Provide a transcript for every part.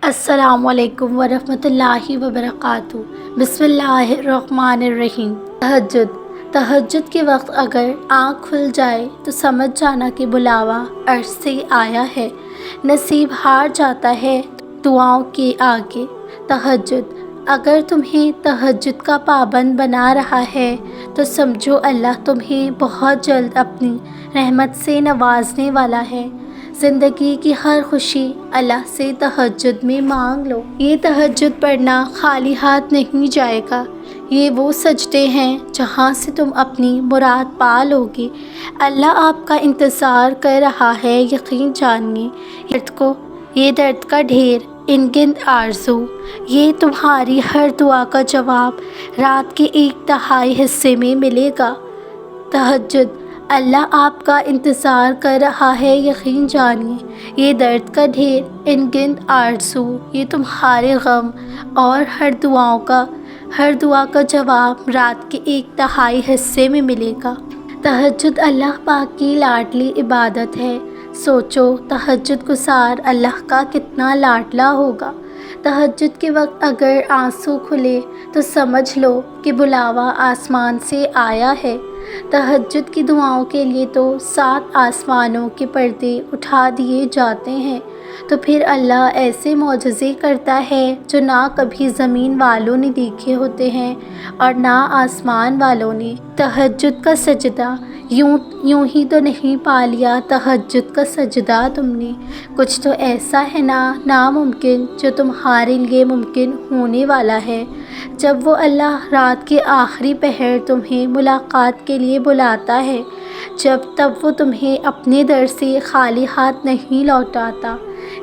السلام علیکم ورحمۃ اللہ وبرکاتہ۔ بسم اللہ الرحمن الرحیم۔ تہجد کے وقت اگر آنکھ کھل جائے تو سمجھ جانا کہ بلاوا عرش سے آیا ہے، نصیب ہار جاتا ہے دعاؤں کے آگے۔ تہجد اگر تمہیں تہجد کا پابند بنا رہا ہے تو سمجھو اللہ تمہیں بہت جلد اپنی رحمت سے نوازنے والا ہے۔ زندگی کی ہر خوشی اللہ سے تہجد میں مانگ لو۔ یہ تہجد پڑھنا خالی ہاتھ نہیں جائے گا، یہ وہ سجدے ہیں جہاں سے تم اپنی مراد پا لو گے۔ اللہ آپ کا انتظار کر رہا ہے، یقین جانیے۔ یہ درد کا ڈھیر، ان گنت آرزو، یہ تمہاری ہر دعا کا جواب رات کے 1/3 حصے میں ملے گا۔ تہجد اللہ آپ کا انتظار کر رہا ہے، یقین جانیے۔ یہ درد کا ڈھیر، ان گنت آرزو، یہ تمہارے غم اور ہر دعا کا جواب رات کے 1/3 حصے میں ملے گا۔ تہجد اللہ پاک کی لاڈلی عبادت ہے۔ سوچو تہجد گزار اللہ کا کتنا لاڈلا ہوگا۔ تہجد کے وقت اگر آنسو کھلے تو سمجھ لو کہ بلاوا آسمان سے آیا ہے۔ تہجد کی دعاؤں کے لیے تو 7 آسمانوں کے پردے اٹھا دیے جاتے ہیں، تو پھر اللہ ایسے معجزے کرتا ہے جو نہ کبھی زمین والوں نے دیکھے ہوتے ہیں اور نہ آسمان والوں نے۔ تہجد کا سجدہ یوں ہی تو نہیں پا لیا تہجد کا سجدہ تم نے، کچھ تو ایسا ہے ناممکن جو تمہارے لیے ممکن ہونے والا ہے۔ جب وہ اللہ رات کے آخری پہر تمہیں ملاقات کے لیے بلاتا ہے، تب وہ تمہیں اپنے در سے خالی ہاتھ نہیں لوٹاتا۔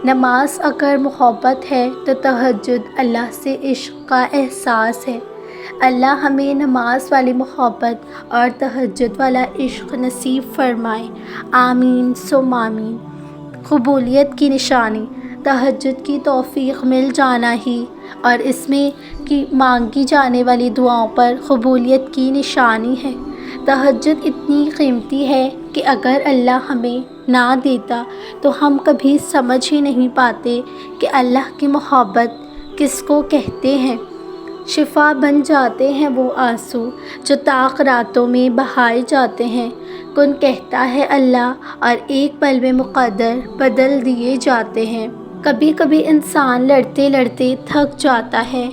نماز اگر محبت ہے تو تہجد اللہ سے عشق کا احساس ہے۔ اللہ ہمیں نماز والی محبت اور تہجد والا عشق نصیب فرمائے، آمین ثم آمین۔ قبولیت کی نشانی تہجد کی توفیق مل جانا ہی اور اس میں کی مانگی جانے والی دعاؤں پر قبولیت کی نشانی ہے۔ تہجد اتنی قیمتی ہے کہ اگر اللہ ہمیں نہ دیتا تو ہم کبھی سمجھ ہی نہیں پاتے کہ اللہ کی محبت کس کو کہتے ہیں۔ شفا بن جاتے ہیں وہ آنسو جو طاق راتوں میں بہائے جاتے ہیں، کن کہتا ہے اللہ اور ایک پل میں مقدر بدل دیے جاتے ہیں۔ کبھی کبھی انسان لڑتے لڑتے تھک جاتا ہے،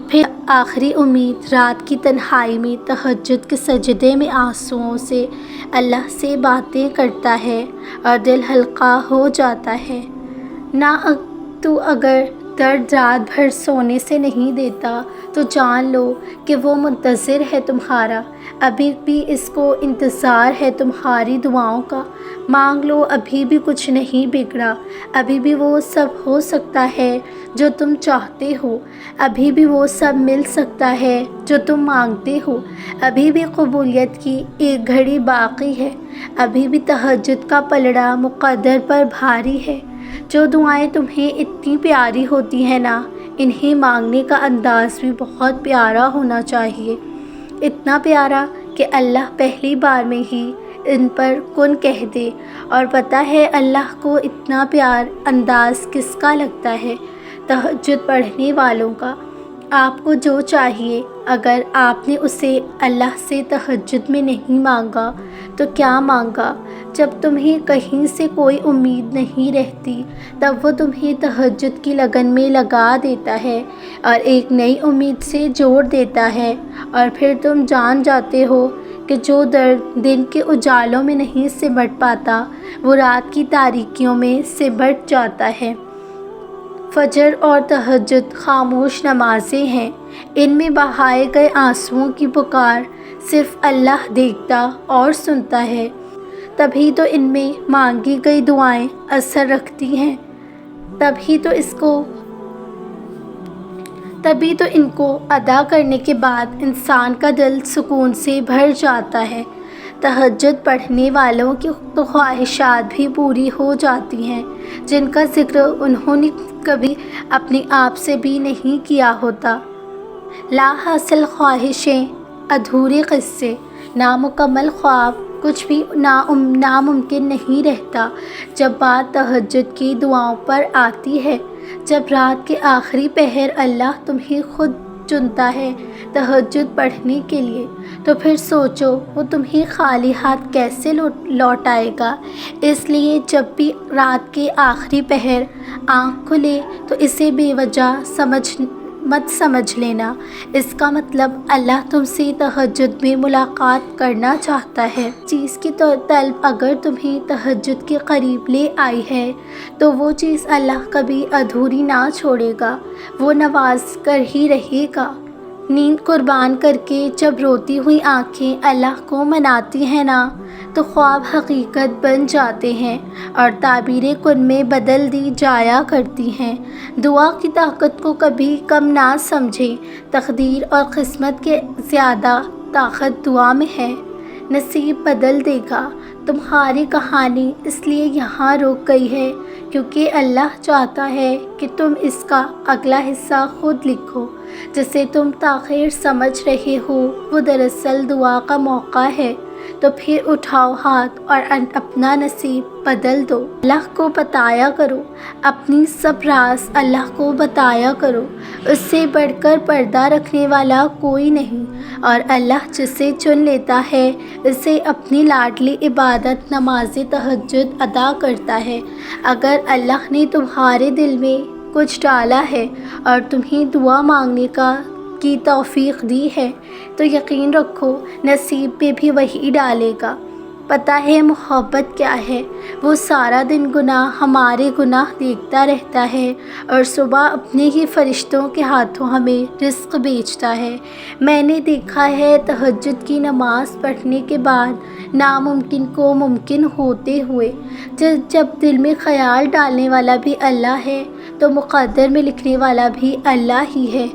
پھر آخری امید رات کی تنہائی میں تہجد کے سجدے میں آنسوؤں سے اللہ سے باتیں کرتا ہے اور دل ہلکا ہو جاتا ہے۔ تو اگر درد رات بھر سونے سے نہیں دیتا تو جان لو کہ وہ منتظر ہے تمہارا، ابھی بھی اس کو انتظار ہے تمہاری دعاؤں کا۔ مانگ لو، ابھی بھی کچھ نہیں بگڑا، ابھی بھی وہ سب ہو سکتا ہے جو تم چاہتے ہو، ابھی بھی وہ سب مل سکتا ہے جو تم مانگتے ہو، ابھی بھی قبولیت کی ایک گھڑی باقی ہے، ابھی بھی تہجد کا پلڑا مقدر پر بھاری ہے۔ جو دعائیں تمہیں اتنی پیاری ہوتی ہیں انہیں مانگنے کا انداز بھی بہت پیارا ہونا چاہیے، اتنا پیارا کہ اللہ پہلی بار میں ہی ان پر کن کہہ دے۔ اور پتہ ہے اللہ کو اتنا پیار انداز کس کا لگتا ہے؟ تہجد پڑھنے والوں کا۔ آپ کو جو چاہیے اگر آپ نے اسے اللہ سے تہجد میں نہیں مانگا تو کیا مانگا؟ جب تمہیں کہیں سے کوئی امید نہیں رہتی تب وہ تمہیں تہجد کی لگن میں لگا دیتا ہے اور ایک نئی امید سے جوڑ دیتا ہے، اور پھر تم جان جاتے ہو کہ جو درد دن کے اجالوں میں نہیں سمٹ پاتا وہ رات کی تاریکیوں میں سمٹ جاتا ہے۔ فجر اور تہجد خاموش نمازیں ہیں، ان میں بہائے گئے آنسوؤں کی پکار صرف اللہ دیکھتا اور سنتا ہے، تبھی تو ان میں مانگی گئی دعائیں اثر رکھتی ہیں، تبھی تو ان کو ادا کرنے کے بعد انسان کا دل سکون سے بھر جاتا ہے۔ تہجد پڑھنے والوں کی تو خواہشات بھی پوری ہو جاتی ہیں جن کا ذکر انہوں نے کبھی اپنے آپ سے بھی نہیں کیا ہوتا۔ لا حاصل خواہشیں، ادھورے قصے، نامکمل خواب کچھ بھی ناممکن نہیں رہتا جب بات تہجد کی دعاؤں پر آتی ہے۔ جب رات کے آخری پہر اللہ تمہیں خود چنتا ہے تہجد پڑھنے کے لیے، تو پھر سوچو وہ تمہیں خالی ہاتھ کیسے لوٹائے گا۔ اس لیے جب بھی رات کے آخری پہر آنکھ کھلے تو اسے بے وجہ مت سمجھ لینا۔ اس کا مطلب اللہ تم سے تہجد میں ملاقات کرنا چاہتا ہے۔ چیز کی طلب اگر تمہیں تہجد کے قریب لے آئی ہے تو وہ چیز اللہ کبھی ادھوری نہ چھوڑے گا، وہ نواز کر ہی رہے گا۔ نیند قربان کر کے جب روتی ہوئی آنکھیں اللہ کو مناتی ہیں نا، تو خواب حقیقت بن جاتے ہیں اور تعبیر کن میں بدل دی جایا کرتی ہیں۔ دعا کی طاقت کو کبھی کم نہ سمجھیں، تقدیر اور قسمت کے زیادہ طاقت دعا میں ہے۔ نصیب بدل دے گا۔ تمہاری کہانی اس لیے یہاں رک گئی ہے کیونکہ اللہ چاہتا ہے کہ تم اس کا اگلا حصہ خود لکھو۔ جسے تم تاخیر سمجھ رہے ہو وہ دراصل دعا کا موقع ہے، تو پھر اٹھاؤ ہاتھ اور اپنا نصیب بدل دو۔ اللہ کو بتایا کرو، اپنی سب راز اللہ کو بتایا کرو۔ اس سے بڑھ کر پردہ رکھنے والا کوئی نہیں، اور اللہ جسے چن لیتا ہے اسے اپنی لاڈلی عبادت نماز تہجد ادا کرتا ہے۔ اگر اللہ نے تمہارے دل میں کچھ ڈالا ہے اور تمہیں دعا مانگنے کی توفیق دی ہے تو یقین رکھو نصیب میں بھی وہی ڈالے گا۔ پتہ ہے محبت کیا ہے؟ وہ سارا دن ہمارے گناہ دیکھتا رہتا ہے اور صبح اپنے ہی فرشتوں کے ہاتھوں ہمیں رزق بیچتا ہے۔ میں نے دیکھا ہے تہجد کی نماز پڑھنے کے بعد ناممکن کو ممکن ہوتے ہوئے۔ جب دل میں خیال ڈالنے والا بھی اللہ ہے تو مقدر میں لکھنے والا بھی اللہ ہی ہے۔